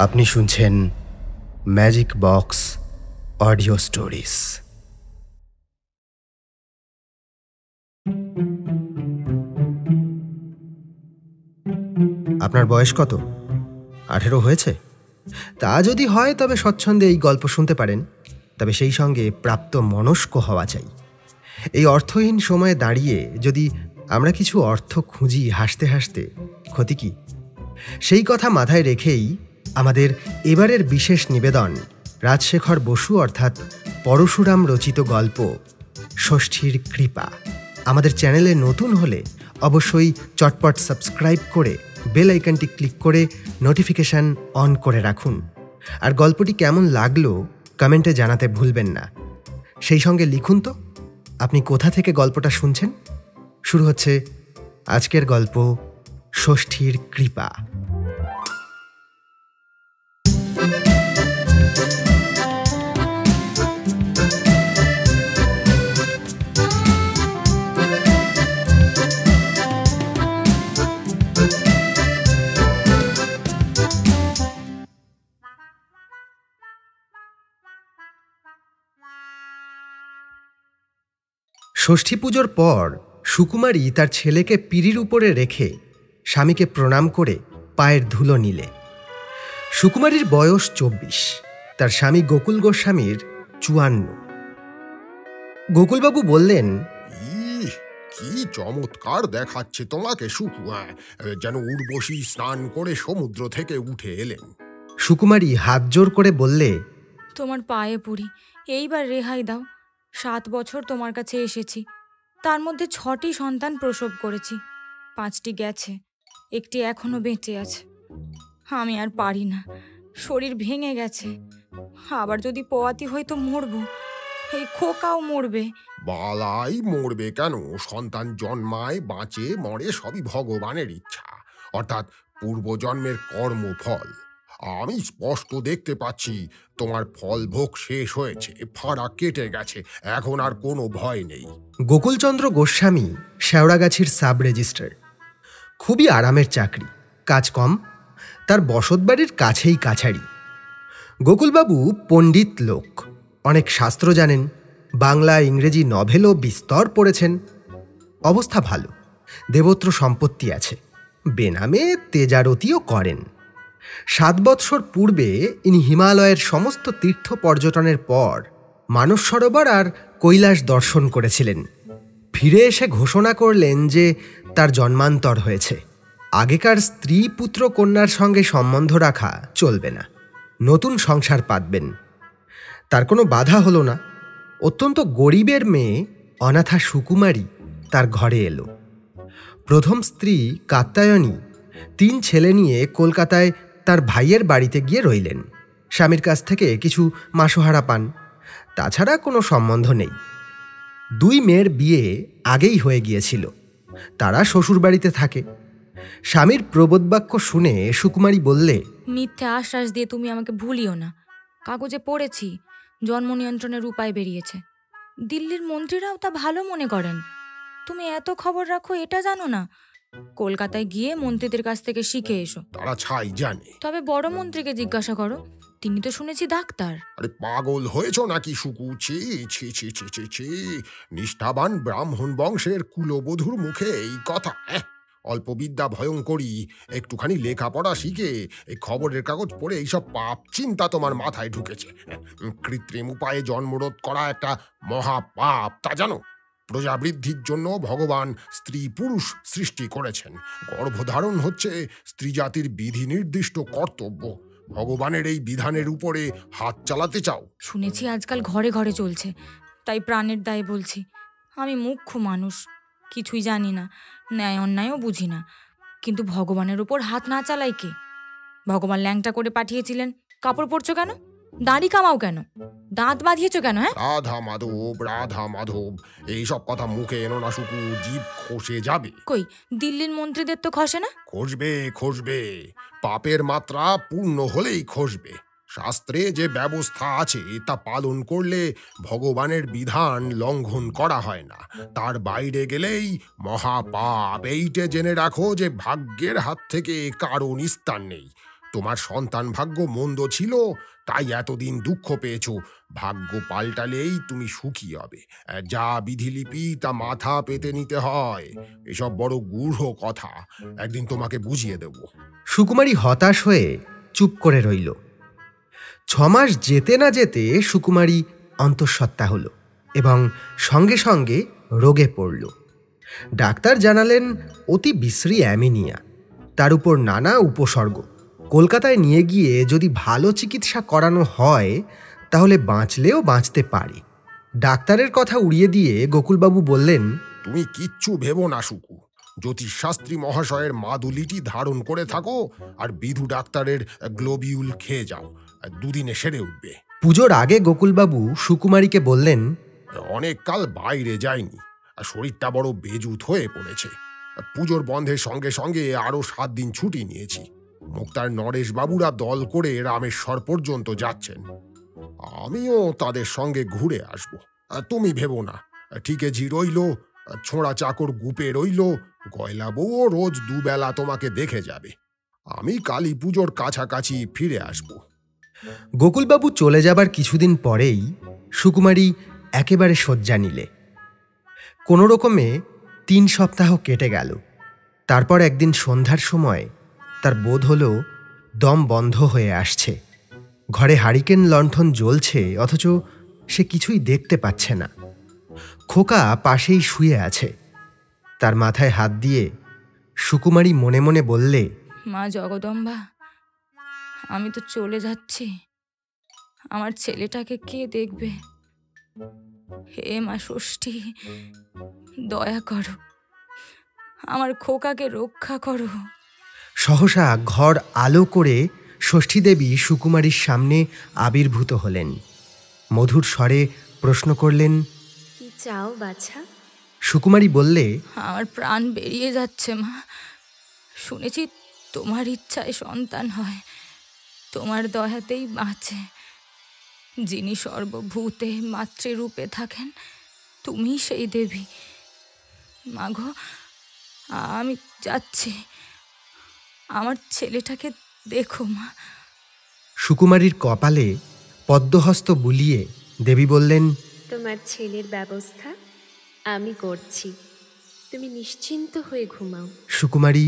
আপনি শুনছেন magic box audio stories. আপনার বয়স কত? 18 হয়েছে? তা যদি হয় তবে স্বচ্ছন্দে এই গল্প শুনতে পারেন, তবে সেই সঙ্গে প্রাপ্ত মনস্ক হওয়া চাই। এই অর্থহীন সময়ে দাঁড়িয়ে যদি আমরা কিছু অর্থ খুঁজি হাসতে হাসতে, ক্ষতি কি? সেই কথা মাথায় রেখেই আমাদের এবারের বিশেষ নিবেদন রাজশেখর বসু অর্থাৎ পরশুরাম রচিত গল্প ষষ্ঠীর কৃপা। আমাদের চ্যানেলে নতুন হলে অবশ্যই চটপট সাবস্ক্রাইব করে বেল আইকনটি ক্লিক করে নোটিফিকেশান অন করে রাখুন। আর গল্পটি কেমন লাগলো কমেন্টে জানাতে ভুলবেন না। সেই সঙ্গে লিখুন তো আপনি কোথা থেকে গল্পটা শুনছেন। শুরু হচ্ছে আজকের গল্প ষষ্ঠীর কৃপা। ষষ্ঠী পুজোর পর সুকুমারী তার ছেলেকে পিঁড়ির উপরে রেখে স্বামীকে প্রণাম করে পায়ের ধুলো নিলে। সুকুমারীর বয়স 24, তার স্বামী গোকুল গোস্বামীর 54। গোকুলবাবু বললেন, কি চমৎকার দেখাচ্ছে তোমাকে সুকু, যেন উর্বশী স্নান করে সমুদ্র থেকে উঠে এলেন। সুকুমারী হাত জোর করে বললে, তোমার পায়ে পড়ি, এইবার রেহাই দাও। 7 বছর তোমার কাছে এসেছি, তার মধ্যে 6টি সন্তান প্রসব করেছি। 5টি গেছে, একটি এখনো বেঁচে আছে। আমি আর পারি না, শরীর ভেঙে গেছে। আবার যদি পোয়াতি হই তো মরবো, এই খোকাও মরবে। বালাই মরবে কেন? সন্তান জন্মায়, বাঁচে, মরে সবই ভগবানের ইচ্ছা, অর্থাৎ পূর্বজন্মের কর্মফল। আমি স্পষ্ট দেখতে পাচ্ছি তোমার ফল ভোগ শেষ হয়েছে, ফাড়া কেটে গেছে, এখন আর কোনো ভয় নেই। গোকুলচন্দ্র গোস্বামী শেওড়াগাছির সাব রেজিস্ট্রার। খুবই আরামের চাকরি, কাজ কম, তার বসতবাড়ির কাছেই কাছারি। গোকুলবাবু পণ্ডিত লোক, অনেক শাস্ত্র জানেন, বাংলা ইংরেজি নভেলও বিস্তর পড়েছেন। অবস্থা ভালো, দেবত্র সম্পত্তি আছে, বেনামে তেজারতিও করেন। 7 বৎসর পূর্বে ইনি হিমালয়ের সমস্ত তীর্থ পর্যটনের পর মানস সরোবর আর কৈলাস দর্শন করেছিলেন। ফিরে এসে ঘোষণা করলেন যে তার জন্মান্তর হয়েছে, আগেকার স্ত্রী পুত্র কন্যার সঙ্গে সম্বন্ধ রাখা চলবে না, নতুন সংসার পাতবেন। তার কোনো বাধা হলো না। অত্যন্ত গরিবের মেয়ে অনাথা সুকুমারী তার ঘরে এলো। প্রথম স্ত্রী কাত্যায়নী 3 ছেলে নিয়ে কলকাতায় তার ভাইয়ের বাড়িতে গিয়ে রইলেন। স্বামীর কাছ থেকে কিছু মাসোহারা পান, তাছাড়া কোনো সম্বন্ধ নেই। 2 মেয়ের বিয়ে আগেই হয়ে গিয়েছিল, তারা শ্বশুরবাড়িতে থাকে। স্বামীর প্রবোধবাক্য শুনে সুকুমারী বললে, মিথ্যে আশ্বাস দিয়ে তুমি আমাকে ভুলিও না। কাগজে পড়েছি জন্ম নিয়ন্ত্রণের উপায় বেরিয়েছে। দিল্লির মন্ত্রীরাও তা ভালো মনে করেন। তুমি এত খবর রাখো এটা জানো না? কলকাতায় গিয়ে মন্ত্রীদের কাছ থেকে শিখে এসো। তারা ছাই জানে। তবে বড় মন্ত্রীকে জিজ্ঞাসা করো, তিনি তো শুনেছি ডাক্তার। আরে পাগল হয়েছ নাকি সুকু? ছি ছি ছি ছি ছি ছি, নিষ্ঠাবান ব্রাহ্মণ বংশের কুলবধূর মুখে এই কথা! অল্প বিদ্যা ভয়ঙ্করী, একটুখানি লেখাপড়া শিখে এই খবরের কাগজ পড়ে এইসব পাপ চিন্তা তোমার মাথায় ঢুকেছে। কৃত্রিম উপায়ে জন্মরোধ করা একটা মহা পাপ, তা জানো? প্রজাবৃদ্ধির জন্য ভগবান স্ত্রী পুরুষ সৃষ্টি করেছেন। গর্ভধারণ হচ্ছে স্ত্রী জাতির বিধি নির্দিষ্ট কর্তব্য। ভগবানের এই বিধানের উপরে হাত চালাতে চাও? শুনেছি আজকাল ঘরে ঘরে চলছে, তাই প্রাণের দায়ে বলছি। আমি মুখ্য মানুষ, কিছুই জানি না, ন্যায় অন্যায়ও বুঝি না, কিন্তু ভগবানের উপর হাত না চালাই কে? ভগবান ল্যাংটা করে পাঠিয়েছিলেন, কাপড় পরছো কেন? দাড়ি কামাও কেন? দাঁত বাঁধিয়েছো কেন? রাধা মাধব, রাধা মাধব, এইসব কথা মুখে এনো না সুকু, জীব খসে যাবে। কই, দিল্লির মন্ত্রীদের তো খসে না? খসবে খসবে, পাপের মাত্রা পূর্ণ হলেই খসবে। শাস্ত্রে যে ব্যবস্থা আছে তা পালন করলে ভগবানের বিধান লঙ্ঘন করা হয় না, তার বাইরে গেলেই মহাপাপ। এইটে জেনে রাখো যে ভাগ্যের হাত থেকে কারো নিস্তার নেই। তোমার সন্তান ভাগ্য মন্দ ছিল, তাই এতদিন দুঃখ পেয়েছো। ভাগ্য পাল্টালেই তুমি সুখী হবে। যা বিধিলিপি তা মাথা পেতে নিতে হয়। এসব বড় গূঢ় কথা, একদিন তোমাকে বুঝিয়ে দেব। সুকুমারী হতাশ হয়ে চুপ করে রইল। 6 মাস যেতে না যেতে সুকুমারী অন্তঃসত্ত্বা হল এবং সঙ্গে সঙ্গে রোগে পড়ল। ডাক্তার জানালেন অতি বিশ্রী অ্যামিনিয়া, তার উপর নানা উপসর্গ। কলকাতায় নিয়ে গিয়ে যদি ভালো চিকিৎসা করানো হয় তাহলে বাঁচলেও বাঁচতে পারে। ডাক্তারের কথা উড়িয়ে দিয়ে গোকুলবাবু বললেন, তুমি কিচ্ছু ভেবো না সুকু। জ্যোতিষশাস্ত্রী মহাশয়ের মাদুলিটি ধারণ করে থাকো আর বিধু ডাক্তারের গ্লোবিউল খেয়ে যাও, 2 দিনে সেরে উঠবে। পুজোর আগে গোকুলবাবু সুকুমারীকে বললেন, অনেক কাল বাইরে যায়নি, আর শরীরটা বড় বেজুত হয়ে পড়েছে। পুজোর বন্ধের সঙ্গে সঙ্গে আরো 7 দিন ছুটি নিয়েছি। মুক্তার নরেশ বাবুরা দল করে রামেশ্বর পর্যন্ত যাচ্ছেন। আমিও তাদের সঙ্গে ঘুরে আসব। তুমি ভেবো না, ঠিকেজি রইল, ছোঁড়া চাকর গুপে রইল, গয়লা বউও রোজ 2 বেলা তোমাকে দেখে যাবে। আমি কালী পুজোর কাছাকাছি ফিরে আসব। গোকুলবাবু চলে যাবার কিছুদিন পরেই সুকুমারী একেবারে শয্যা নিলে। কোনো রকমে 3 সপ্তাহ কেটে গেল। তারপর একদিন সন্ধ্যার সময় তার বোধ হলো দম বন্ধ হয়ে আসছে। ঘরে হারিকেন লণ্ঠন জ্বলছে, অথচ সে কিছুই দেখতে পাচ্ছে না। খোকা পাশেই শুয়ে আছে। তার মাথায় হাত দিয়ে সুকুমারী মনে মনে বললে, মা জগদম্বা, আমি তো চলে যাচ্ছি। আমার ছেলেটাকে কে দেখবে? হে মা ষষ্ঠী, দয়া করো, আমার খোকাকে রক্ষা করো। সহসা ঘর আলো করে ষষ্ঠীদেবী সুকুমারীর সামনে আবির্ভূত হলেন। মধুর স্বরে প্রশ্ন করলেন, কি চাও বাছা? সুকুমারী বললে, আমার প্রাণ বেরিয়ে যাচ্ছে মা। শুনেছি তোমার ইচ্ছায় সন্তান হয়, তোমার দয়াতেই বাঁচে। যিনি সর্বভূতে মাতৃরূপে থাকেন, তুমি সেই দেবী। মাগো, আমি যাচ্ছি, আমার ছেলেটাকে দেখো মা। সুকুমারীর কপালে পদ্মহস্ত বুলিয়ে দেবী বললেন, তোমার ছেলের ব্যবস্থা আমি করছি, তুমি নিশ্চিন্ত হয়ে ঘুমাও। সুকুমারী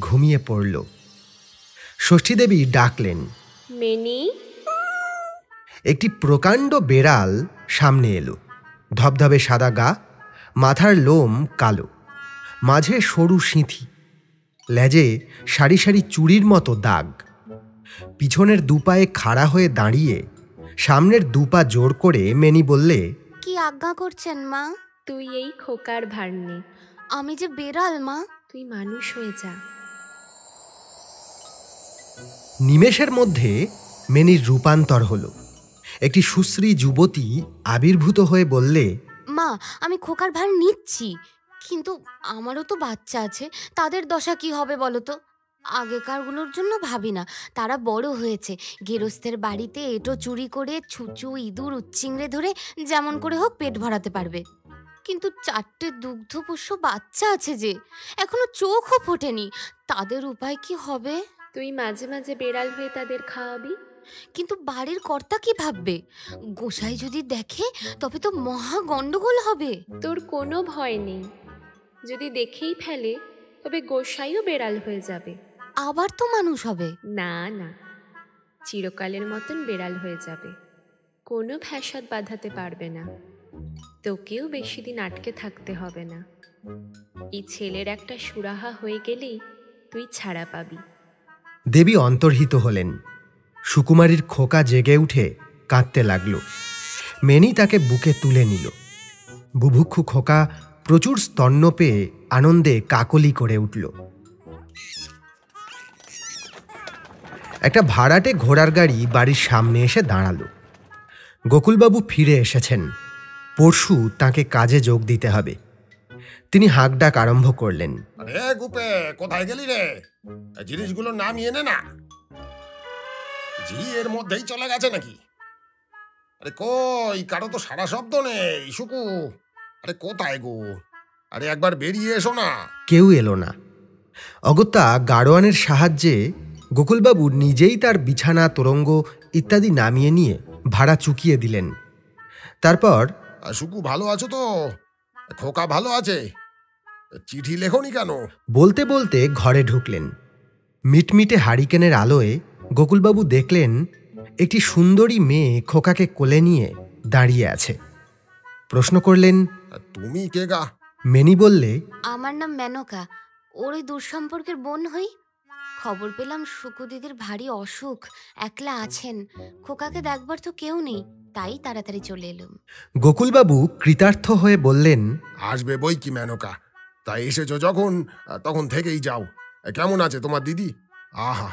ঘুমিয়ে পড়ল। ষষ্ঠীদেবী ডাকলেন। মেনি। একটি প্রকাণ্ড বেড়াল সামনে এলো। ধবধবে সাদা গা, মাথার লোম কালো, মাঝে সরু সিঁথি, লেজে সারি সারি চুড়ির মতো দাগ। পিছনের 2 পায়ে খাড়া হয়ে দাঁড়িয়ে সামনের 2 পা জোর করে মেনি বললে, কি আজ্ঞা করছেন মা? তুই এই খোকার ভার নে। আমি যে বেড়াল মা। তুই মানুষ হয়ে যা। নিমেষের মধ্যে মেনির রূপান্তর হলো। একটি সুশ্রী যুবতী আবির্ভূত হয়ে বললে, মা, আমি খোকার ভার নিচ্ছি, কিন্তু আমারও তো বাচ্চা আছে, তাদের দশা কি হবে বলো তো? আগেকারগুলোর জন্য ভাবি না, তারা বড় হয়েছে, গেরস্থের বাড়িতে এঁটো চুরি করে ছুঁচো ইঁদুর উচ্চিংড়ে ধরে যেমন করে হোক পেট ভরাতে পারবে। কিন্তু 4টে দুগ্ধপোষ্য বাচ্চা আছে যে এখনো চোখও ফোটেনি, তাদের উপায় কি হবে? তুই মাঝে মাঝে বেড়াল হয়ে তাদের খাওয়াবি। কিন্তু বাড়ির কর্তা কি ভাববে? গোসাই যদি দেখে তবে তো মহা গন্ডগোল হবে। তোর কোনো ভয় নেই, যদি দেখেই ফেলে তবে গোসাইও বেড়াল হয়ে যাবে। আবার তো মানুষ হবে। না না, চিরকালের মতন বেড়াল হয়ে যাবে, কোনো ভ্যাসাদ বাঁধাতে পারবে না। তোকেও বেশি দিন আটকে থাকতে হবে না। এই ছেলের একটা সুরাহা হয়ে গেলেই তুই ছাড়া পাবি। দেবী অন্তর্হিত হলেন। সুকুমারীর খোকা জেগে উঠে কাঁদতে লাগল। মেনি তাকে বুকে তুলে নিল। বুভুক্ষু খোকা প্রচুর স্তন্য পেয়ে আনন্দে কাকলি করে উঠল। একটা ভাড়াটে ঘোড়ার গাড়ি বাড়ির সামনে এসে দাঁড়ালো। গোকুলবাবু ফিরে এসেছেন। পরশু তাকে কাজে যোগ দিতে হবে। তিনি হাঁকডাক আরম্ভ করলেন। আরে গুপে, কোথায় গেলি রে? জিনিসগুলো নামিয়ে নে না। জি এর মধ্যেই চলে গেছে নাকি? আরে কই, কারো তো সারা শব্দ নেই। সুকু, আরে কোথায় গো? আরে একবার বেরিয়ে এসো না। কেউ এলো না। অগত্যা গাড়োয়ানের সাহায্যে গোকুলবাবু নিজেই তার বিছানা তোরঙ্গ ইত্যাদি নামিয়ে নিয়ে ভাড়া চুকিয়ে দিলেন। তারপর, সুকু ভালো আছো তো? খোকা ভালো আছে? চিঠি লেখনি কেন? বলতে বলতে ঘরে ঢুকলেন। মিটমিটে হারিকেনের আলোয় গোকুলবাবু দেখলেন একটি সুন্দরী মেয়ে খোকাকে কোলে নিয়ে দাঁড়িয়ে আছে। প্রশ্ন করলেন, তুমি কে গা? মেনি বললে, আমার নাম মেনকা, ওর ওই দূরসম্পর্কের বোন হই। খবর পেলাম সুকু দিদির ভারী অসুখ, একলা আছেন। খোকাকে দেখবার তো কেউ নেই, তাই তাড়াতাড়ি চলে এলাম। গোকুলবাবু কৃতার্থ হয়ে বললেন, আসবে বই কি মেনকা, তাই এসেছো যখন তখন থেকেই যাও। কেমন আছে তোমার দিদি? আহা,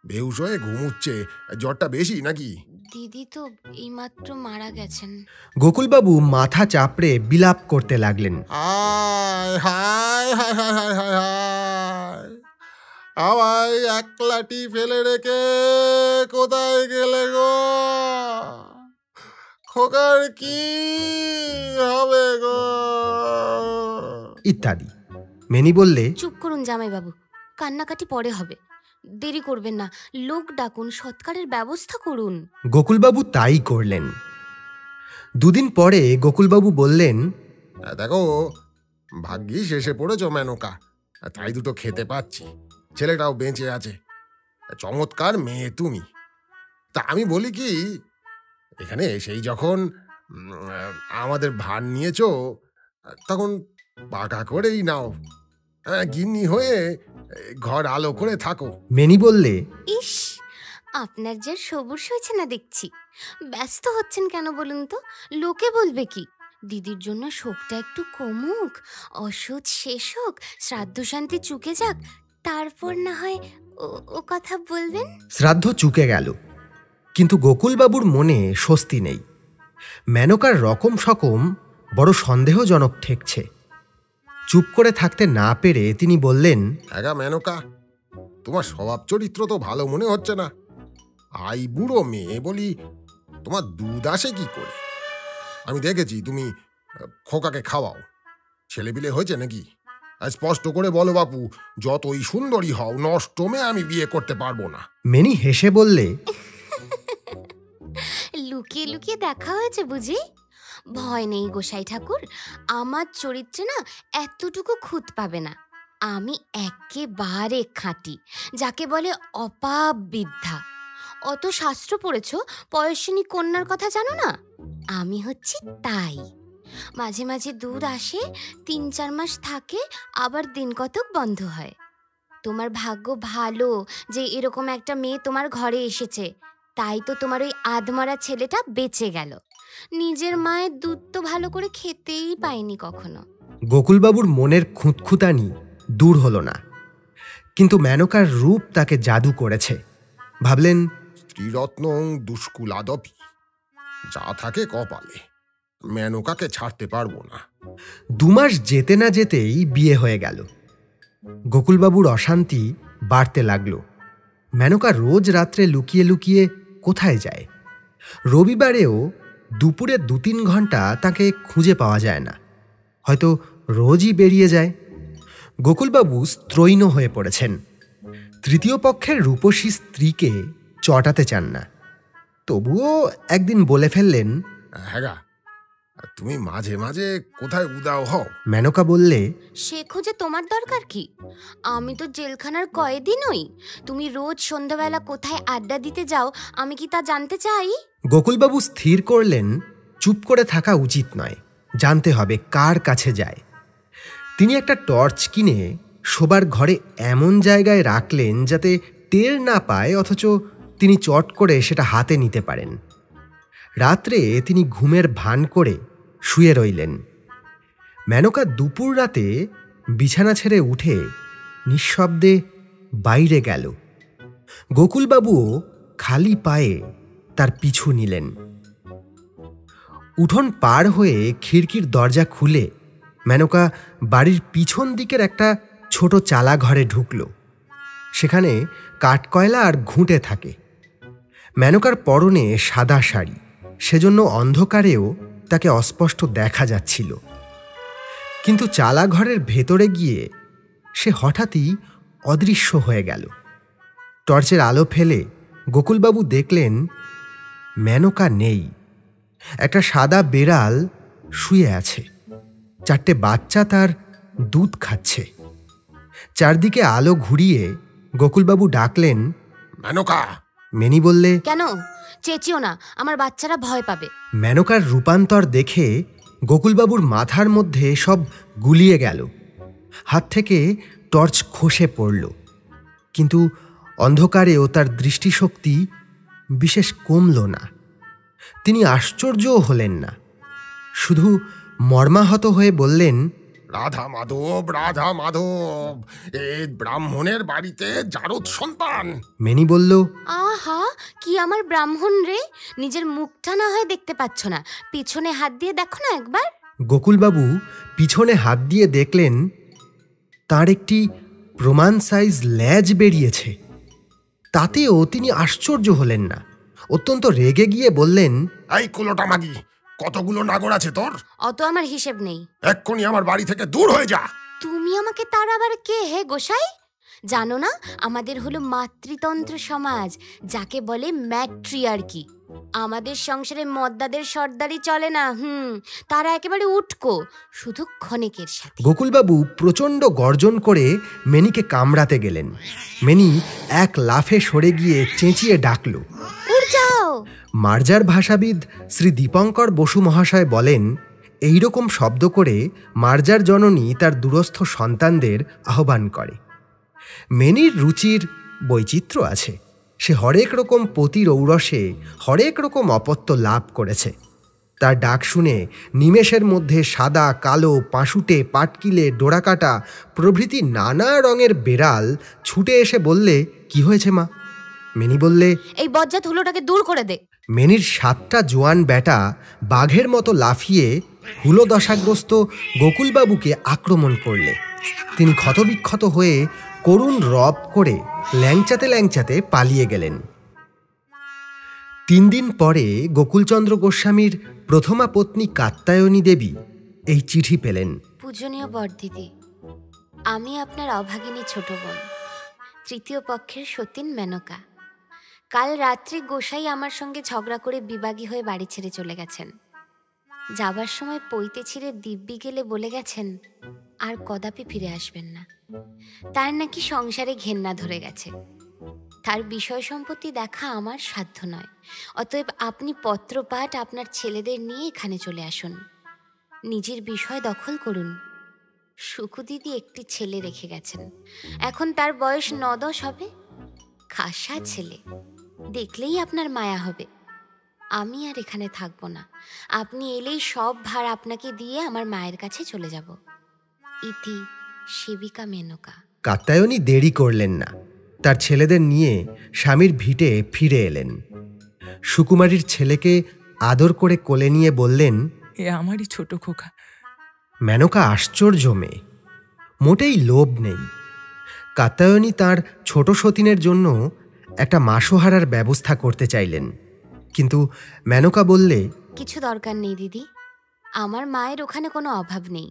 বেহুশ হয়ে ঘুমুচ্ছে। জ্বরটা বেশি নাকি? দিদি তো এইমাত্র মারা গেছেন। গোকুলবাবু মাথা চাপড়ে বিলাপ করতে লাগলেন। হায় হায় হায় হায় হায় হায় হায়, আমায় একলাটি ফেলে রেখে কোথায় গেলে গো? খোকার কি হবে গো? ইত্যাদি। মেনি বললে, চুপ করুন জামাইবাবু, কান্নাকাটি পরে হবে। দেরি করবেন না, লোক ডাকুন, সৎকারের ব্যবস্থা করুন। গোকুলবাবু তাই করলেন। দুদিন পরে গোকুলবাবু বললেন, দেখো, ভাগ্যিস এসে পড়েছ মেনকা, তাই দুটো খেতে পাচ্ছি। ছেলেটাও বেঁচে আছে। চমৎকার মেয়ে তুমি। তা আমি বলি কি, এখানে এসেই যখন আমাদের ভার নিয়েছো, তখন পাকা করেই নাও। গিন্নি হয়ে ঘর আলো করে থাকো। মেনি বললে, ইস, আপনার যে সবুর হয়েছে না দেখছি। ব্যস্ত হচ্ছেন কেন বলুন তো? লোকে বলবে কি? দিদির জন্য শোকটা একটু কমুক, অসুখ শেষ হোক, শ্রাদ্ধ শান্তি চুকে যাক, তারপর না হয় ও কথা বলবেন। শ্রাদ্ধ চুকে গেল, কিন্তু গোকুলবাবুর মনে স্বস্তি নেই। মেনকার রকম সকম বড় সন্দেহজনক ঠেকছে। চুপ করে থাকতে না পেরে তিনি বললেন, হ্যাঁ মেনকা, তোমার স্বভাব চরিত্র তো ভালো মনে হচ্ছে না। আই বুড়ো মেয়ে বলি তোমার দুধ আসে কি করে? আমি দেখেছি তুমি খোকাকে খাওয়াও। ছেলেপিলে হয়েছে নাকি? স্পষ্ট করে বলো বাপু, যতই সুন্দরী হও, নষ্ট মেয়ে আমি বিয়ে করতে পারবো না। মেনি হেসে বললে, লুকিয়ে লুকিয়ে দেখা হয়েছে বুঝি? ভয় নেই গোসাই ঠাকুর, আমার চরিত্রে না এতটুকু খুঁত পাবে না। আমি একেবারে খাঁটি, যাকে বলে অপাপ বিদ্যা। অত শাস্ত্র পড়েছ, পয়সিনী কন্যার কথা জানো না? আমি হচ্ছি তাই। মাঝে মাঝে দুধ আসে, 3-4 মাস থাকে, আবার দিন কতক বন্ধ হয়। তোমার ভাগ্য ভালো যে এরকম একটা মেয়ে তোমার ঘরে এসেছে, তাই তো তোমার ওই আধমরা ছেলেটা বেঁচে গেল। নিজের মায়ের দুধ তো ভালো করে খেতেই পায়নি কখনো। গোকুলবাবুর মনের খুঁতখুঁতানি দূর হলো না, কিন্তু মেনকার রূপ তাকে জাদু করেছে। ভাবলেন, স্ত্রীরত্ন দুষ্কুলাদপি, যা থাকে কপালে, মেনকাকে ছাড়তে পারবো না। 2 মাস যেতে না যেতেই বিয়ে হয়ে গেল। গোকুলবাবুর অশান্তি বাড়তে লাগলো। মেনকা রোজ রাত্রে লুকিয়ে লুকিয়ে কোথায় যায়? রবিবারেও দুপুরে 2-3 ঘন্টা তাকে খুঁজে পাওয়া যায় না। হয়তো রোজই বেরিয়ে যায়। গোকুলবাবু স্ত্রৈণ হয়ে পড়েছেন। তৃতীয় পক্ষের রূপসী স্ত্রীকে চটাতে চান না। তবুও একদিন বলে ফেললেন, হ্যাঁ, তুমি মাঝে মাঝে কোথায় উদাও হও? মেনকা বললে, সে খোঁজে তোমার দরকার কি? আমি তো জেলখানার কয়েদি নই। তুমি রোজ সন্ধ্যাবেলা কোথায় আড্ডা দিতে যাও, আমি কি তা জানতে চাই? গোকুলবাবু স্থির করলেন চুপ করে থাকা উচিত নয়, জানতে হবে কার কাছে যায়। তিনি একটা টর্চ কিনে শোবার ঘরে এমন জায়গায় রাখলেন যাতে টের না পায়, অথচ তিনি চট করে সেটা হাতে নিতে পারেন। রাত্রে তিনি ঘুমের ভান করে শুয়ে রইলেন। মেনকা দুপুর রাতে বিছানা ছেড়ে উঠে নিঃশব্দে বাইরে গেল। গোকুলবাবুও খালি পায়ে তার পিছু নিলেন। উঠোন পার হয়ে খিড়কির দরজা খুলে মেনকা বাড়ির পিছন দিকের একটা ছোট চালা ঘরে ঢুকল। সেখানে কাঠকয়লা আর ঘুঁটে থাকে। মেনকার পরনে সাদা শাড়ি, সেজন্য অন্ধকারেও তাকে অস্পষ্ট দেখা যাচ্ছিল। কিন্তু চালা ঘরের ভেতরে গিয়ে সে হঠাৎই অদৃশ্য হয়ে গেল। টর্চের আলো ফেলে গোকুলবাবু দেখলেন মেনকা নেই। একটা সাদা বেড়াল শুয়ে আছে, 4টে বাচ্চা তার দুধ খাচ্ছে। চারদিকে আলো ঘুরিয়ে গোকুলবাবু ডাকলেন, মেনকা। মেনি বললে, কেন? চেঁচিও না, আমার বাচ্চারা ভয় পাবে। মেনকার রূপান্তর দেখে গোকুলবাবুর মাথার মধ্যে সব গুলিয়ে গেল। হাত থেকে টর্চ খসে পড়ল, কিন্তু অন্ধকারেও তার দৃষ্টিশক্তি বিশেষ কমল না। তিনি আশ্চর্যও হলেন না, শুধু মর্মাহত হয়ে বললেন, রাধা মাধব, রাধা মাধব, এ ব্রাহ্মণের বাড়িতে জারদ সন্তান। মেনি বলল, আহা, কি আমার ব্রাহ্মণ রে! নিজের মুখটা না হয় দেখতে পাচ্ছ না, পিছনে হাত দিয়ে দেখো না একবার। গোকুলবাবু পিছনে হাত দিয়ে দেখলেন তার একটি প্রমাণ সাইজ ল্যাজ বেরিয়েছে। তাতেও তিনি আশ্চর্য হলেন না, অত্যন্ত রেগে গিয়ে বললেন, এই কুলোটা মাগি, কতগুলো নাগর আছে তোর? অত আমার হিসেব নেই। এক্ষুনি আমার বাড়ি থেকে দূর হয়ে যা। তুমি আমাকে তার আবার কে হে গোসাই? জানো না, আমাদের হলো মাতৃতন্ত্র সমাজ, যাকে বলে ম্যাট্রিয়ার্কি। আমাদের সংসারে মদ্দাদের সর্দারি চলে না। তারা একেবারে উটকো, শুধু ক্ষণিকের সাথে। গোকুলবাবু প্রচণ্ড গর্জন করে মেনিকে কামড়াতে গেলেন। মেনি এক লাফে সরে গিয়ে চেঁচিয়ে ডাকল, উড় যাও। মার্জার ভাষাবিদ শ্রী দীপঙ্কর বসু মহাশয় বলেন, এই রকম শব্দ করে মার্জার জননী তার দূরস্থ সন্তানদের আহ্বান করে। মেনির রুচির বৈচিত্র্য আছে। সে হরেক রকম পতির ঔরসে হরেক রকম অপত্য লাভ করেছে। তার ডাক শুনে নিমেষের মধ্যে সাদা, কালো, পাশুটে, পাটকিলে, ডোরাকাটা প্রভৃতি নানা রঙের বেড়াল ছুটে এসে বললে, কি হয়েছে মা? মেনি বললে, এই বজ্জাত হুলোটাকে দূর করে দে। মেনির 7টা জোয়ান বেটা বাঘের মতো লাফিয়ে হুলোদশাগ্রস্ত গোকুলবাবুকে আক্রমণ করলে। তিনি ক্ষতবিক্ষত হয়ে করুণ রব করে ল্যাংচাতে ল্যাংচাতে পালিয়ে গেলেন। 3 দিন পরে গোকুলচন্দ্র গোস্বামীর প্রথমা পত্নী কাত্যায়নী দেবী এই চিঠি পেলেন। পূজনীয় বরদিদি, আমি আপনার অভাগিনী ছোট বোন, তৃতীয় পক্ষের সতীন মেনকা। কাল রাত্রে গোসাই আমার সঙ্গে ঝগড়া করে বিবাগী হয়ে বাড়ি ছেড়ে চলে গেছেন। যাবার সময় পইতে ছিঁড়ে দিব্যি গেলে বলে গেছেন আর কদাপি ফিরে আসবেন না। তার নাকি সংসারে ঘেন্না ধরে গেছে। তার বিষয় সম্পত্তি দেখা আমার সাধ্য নয়। অতএব আপনি পত্রপাঠ আপনার ছেলেদের নিয়ে এখানে চলে আসুন, নিজের বিষয় দখল করুন। সুকুদিদি একটি ছেলে রেখে গেছেন, এখন তার বয়স 9-10 হবে। খাসা ছেলে, দেখলেই আপনার মায়া হবে। আমি আর এখানে থাকবো না। আপনি এলেই সব ভার আপনাকে দিয়ে আমার মায়ের কাছে চলে যাব। ইতি সেবিকা মেনকা। কাত্যায়নী দেরি করলেন না, তার ছেলেদের নিয়ে স্বামীর ভিটে ফিরে এলেন। সুকুমারীর ছেলেকে আদর করে কোলে নিয়ে বললেন, এ আমারই ছোট খোকা। মেনকা আশ্চর্য মেয়ে, মোটেই লোভ নেই। কাত্যায়নী তার ছোট সতীনের জন্য একটা মাসোহারার ব্যবস্থা করতে চাইলেন, কিন্তু মেনকা বললে, কিছু দরকার নেই দিদি, আমার মায়ের ওখানে কোনো অভাব নেই।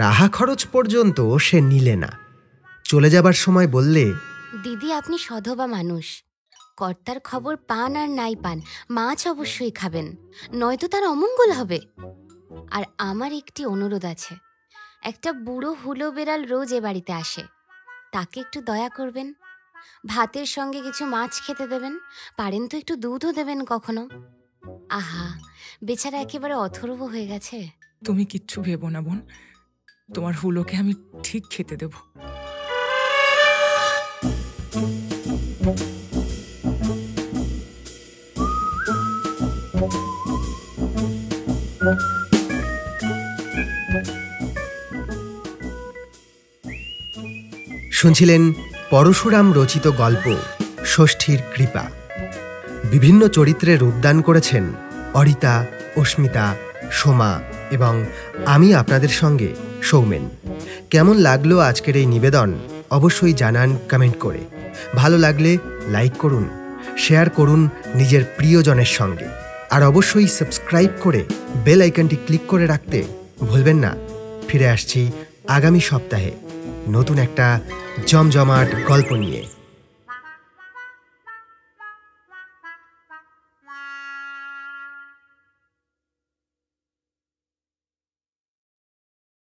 রাহা খরচ পর্যন্ত সে নিলে না। চলে যাবার সময় বললে, দিদি আপনি সধবা মানুষ, কর্তার খবর পান আর নাই পান, মাছ অবশ্যই খাবেন, নয়তো তার অমঙ্গল হবে। আর আমার একটি অনুরোধ আছে, একটা বুড়ো হুলো বেড়াল রোজ এ বাড়িতে আসে, তাকে একটু দয়া করবেন। ভাতের সঙ্গে কিছু মাছ খেতে দেবেন, পারেন তো একটু দুধও দেবেন কখনো। আহা, বেচারা একেবারে অথর্ব হয়ে গেছে। তুমি কিচ্ছু ভেবো না বোন, তোমার হুলোকে আমি ঠিক খেতে দেব। শুনছিলেন পরশুরাম রচিত গল্প ষষ্ঠীর কৃপা। বিভিন্ন চরিত্রে রূপদান করেছেন অরিতা, অস্মিতা, সোমা এবং আমি আপনাদের সঙ্গে সৌমেন। কেমন লাগলো আজকের এই নিবেদন অবশ্যই জানান কমেন্ট করে। ভালো লাগলে লাইক করুন, শেয়ার করুন নিজের প্রিয়জনের সঙ্গে, আর অবশ্যই সাবস্ক্রাইব করে বেল আইকনটি ক্লিক করে রাখতে ভুলবেন না। ফিরে আসছি আগামী সপ্তাহে নতুন একটা জমজমাট গল্প নিয়ে।